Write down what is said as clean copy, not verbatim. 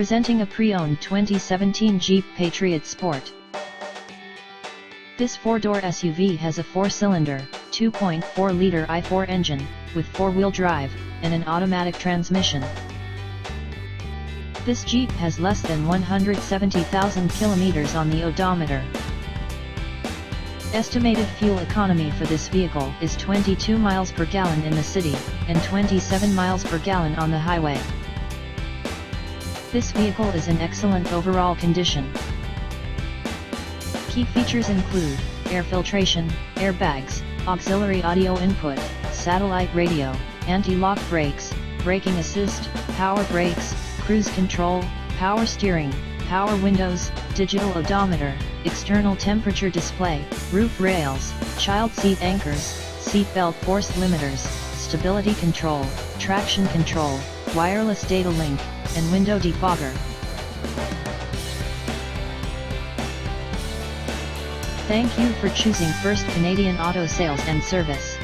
Presenting a pre-owned 2017 Jeep Patriot Sport. This four-door SUV has a four-cylinder, 2.4-liter i4 engine, with four-wheel drive, and an automatic transmission. This Jeep has less than 170,000 kilometers on the odometer. Estimated fuel economy for this vehicle is 22 miles per gallon in the city, and 27 miles per gallon on the highway. This vehicle is in excellent overall condition. Key features include air filtration, airbags, auxiliary audio input, satellite radio, anti-lock brakes, braking assist, power brakes, cruise control, power steering, power windows, digital odometer, external temperature display, roof rails, child seat anchors, seat belt force limiters, stability control, traction control, wireless data link, and window defogger. Thank you for choosing First Canadian Auto Sales and Service.